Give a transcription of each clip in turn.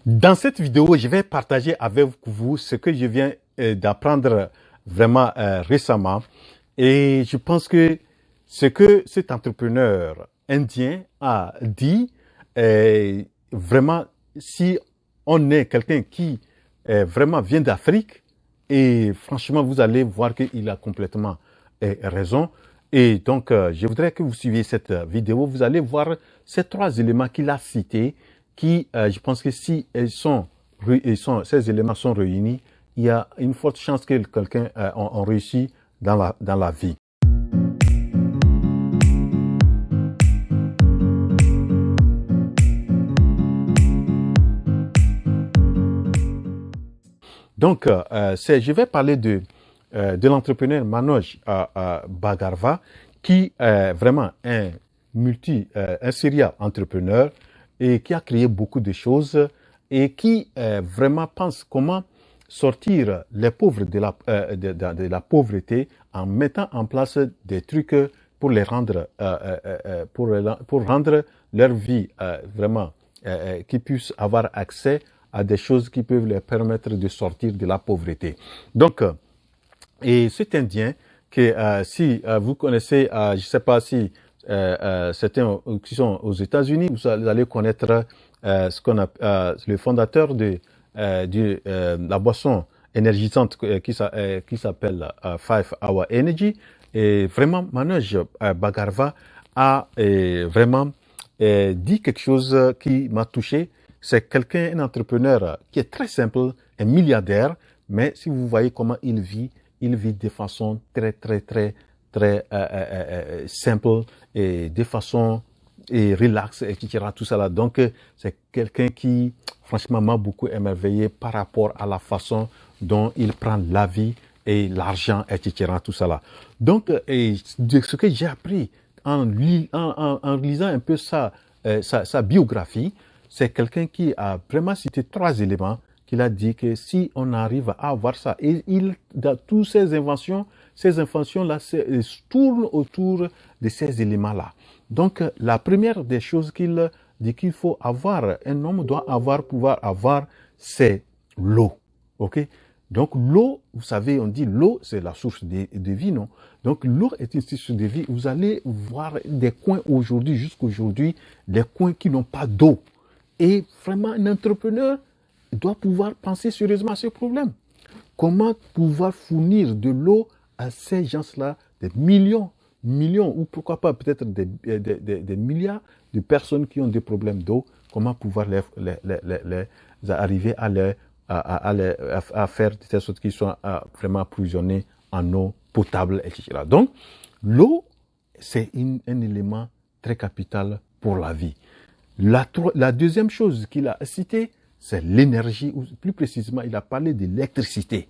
Dans cette vidéo, je vais partager avec vous ce que je viens d'apprendre vraiment récemment. Et je pense que ce que cet entrepreneur indien a dit, vraiment, si on est quelqu'un qui vraiment vient d'Afrique, et franchement, vous allez voir qu'il a complètement raison. Et donc, je voudrais que vous suiviez cette vidéo. Vous allez voir ces trois éléments qu'il a cités qui, je pense que si ces éléments sont réunis, il y a une forte chance que quelqu'un en réussit dans la vie. Donc, je vais parler de l'entrepreneur Manoj Bhargava, qui est vraiment un serial entrepreneur et qui a créé beaucoup de choses et qui vraiment pense comment sortir les pauvres de la pauvreté en mettant en place des trucs pour les rendre pour rendre leur vie vraiment qu'ils puissent avoir accès à des choses qui peuvent leur permettre de sortir de la pauvreté. Donc, et cet Indien, que si vous connaissez, je ne sais pas si certains qui sont aux États-Unis, vous allez connaître ce qu'on a, le fondateur de la boisson énergisante qui s'appelle 5 Hour Energy. Et vraiment, Manoj Bhargava a vraiment dit quelque chose qui m'a touché. C'est quelqu'un, un entrepreneur qui est très simple, un milliardaire, mais si vous voyez comment il vit de façon très simple et de façon relax, etc. Tout ça là. Donc, c'est quelqu'un qui, franchement, m'a beaucoup émerveillé par rapport à la façon dont il prend la vie et l'argent, etc. Tout ça là. Donc, de ce que j'ai appris en lisant un peu sa biographie, c'est quelqu'un qui a vraiment cité trois éléments qu'il a dit que si on arrive à avoir ça, et dans toutes ces inventions-là tournent autour de ces éléments-là. Donc, la première des choses qu'il dit qu'il faut avoir, un homme doit pouvoir avoir, c'est l'eau. Ok? Donc, l'eau, vous savez, on dit l'eau, c'est la source de vie, non? Donc, l'eau est une source de vie. Vous allez voir des coins aujourd'hui, jusqu'aujourd'hui, des coins qui n'ont pas d'eau. Et vraiment, un entrepreneur doit pouvoir penser sérieusement à ce problème. Comment pouvoir fournir de l'eau à ces gens-là, des millions, ou pourquoi pas peut-être des milliards de personnes qui ont des problèmes d'eau, comment pouvoir arriver à faire de telle sorte qu'ils soient vraiment approvisionnés en eau potable, etc. Donc, l'eau, c'est un élément très capital pour la vie. La deuxième chose qu'il a citée, c'est l'énergie, ou plus précisément, il a parlé de l'électricité.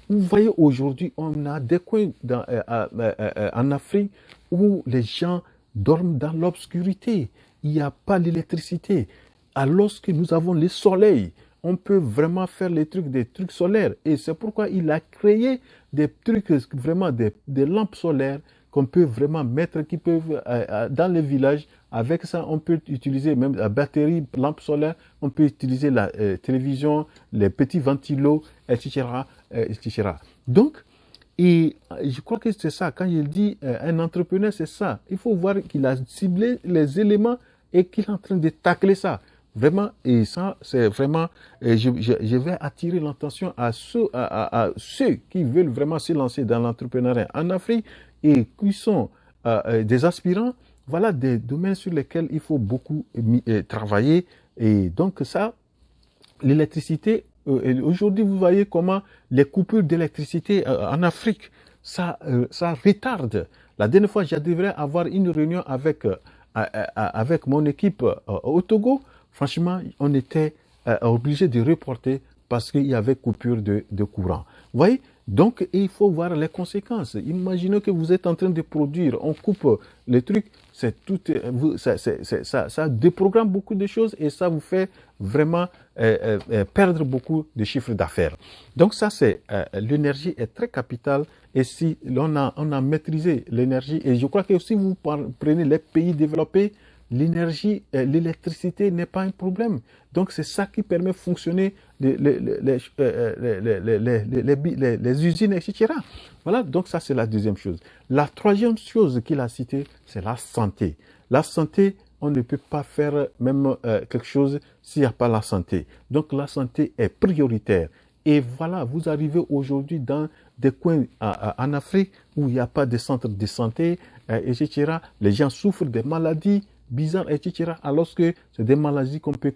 Vous voyez, aujourd'hui, on a des coins en Afrique où les gens dorment dans l'obscurité. Il n'y a pas d'électricité. Alors que nous avons le soleil, on peut vraiment faire des trucs solaires. Et c'est pourquoi il a créé des trucs, vraiment des lampes solaires qu'on peut vraiment mettre, qui peuvent, dans les villages, avec ça, on peut utiliser même la batterie, lampe solaire, on peut utiliser la télévision, les petits ventilos, etc., etc. Donc, et je crois que c'est ça, quand il dit un entrepreneur, c'est ça. Il faut voir qu'il a ciblé les éléments et qu'il est en train de tacler ça. Vraiment, et ça, c'est vraiment, je vais attirer l'attention à ceux qui veulent vraiment se lancer dans l'entrepreneuriat en Afrique et qui sont des aspirants. Voilà des domaines sur lesquels il faut beaucoup travailler. Et donc ça, l'électricité, aujourd'hui vous voyez comment les coupures d'électricité en Afrique, ça retarde. La dernière fois, je devrais avoir une réunion avec mon équipe au Togo. Franchement, on était obligé de reporter parce qu'il y avait coupure de courant. Vous voyez? Donc, il faut voir les conséquences. Imaginez que vous êtes en train de produire, on coupe les trucs, ça déprogramme beaucoup de choses et ça vous fait vraiment perdre beaucoup de chiffres d'affaires. Donc ça, l'énergie est très capitale et si on a maîtrisé l'énergie, et je crois que si vous prenez les pays développés, l'énergie, l'électricité n'est pas un problème. Donc c'est ça qui permet de fonctionner les usines, etc. Voilà, donc ça c'est la deuxième chose. La troisième chose qu'il a citée, c'est la santé. La santé, on ne peut pas faire même quelque chose s'il n'y a pas la santé. Donc la santé est prioritaire. Et voilà, vous arrivez aujourd'hui dans des coins en Afrique où il n'y a pas de centres de santé, etc. Les gens souffrent des maladies bizarres, etc. Alors que c'est des maladies qu'on peut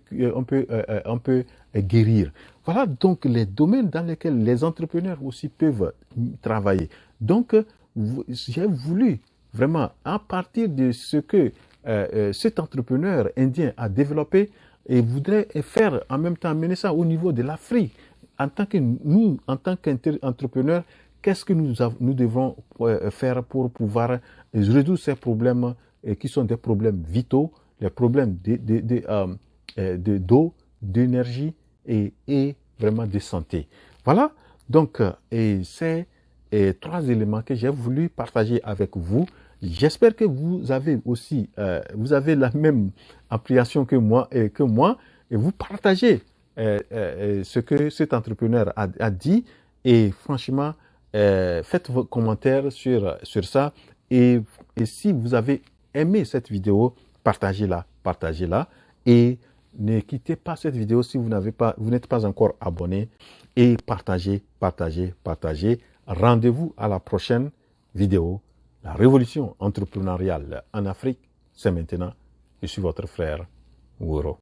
guérir. Voilà donc les domaines dans lesquels les entrepreneurs aussi peuvent travailler. Donc, j'ai voulu vraiment, à partir de ce que cet entrepreneur indien a développé, et voudrait faire en même temps mener ça au niveau de l'Afrique. En tant que nous, en tant qu'entrepreneurs, qu'est-ce que nous devons faire pour pouvoir résoudre ces problèmes qui sont des problèmes vitaux, les problèmes d'eau, d'énergie et vraiment de santé. Voilà, donc c'est trois éléments que j'ai voulu partager avec vous. J'espère que vous avez aussi vous avez la même appréciation que moi et vous partagez ce que cet entrepreneur a dit et franchement faites vos commentaires sur ça et si vous avez aimé cette vidéo, partagez-la et ne quittez pas cette vidéo si vous n'êtes pas encore abonné et partagez. Rendez-vous à la prochaine vidéo. La révolution entrepreneuriale en Afrique, c'est maintenant. Je suis votre frère Wuro.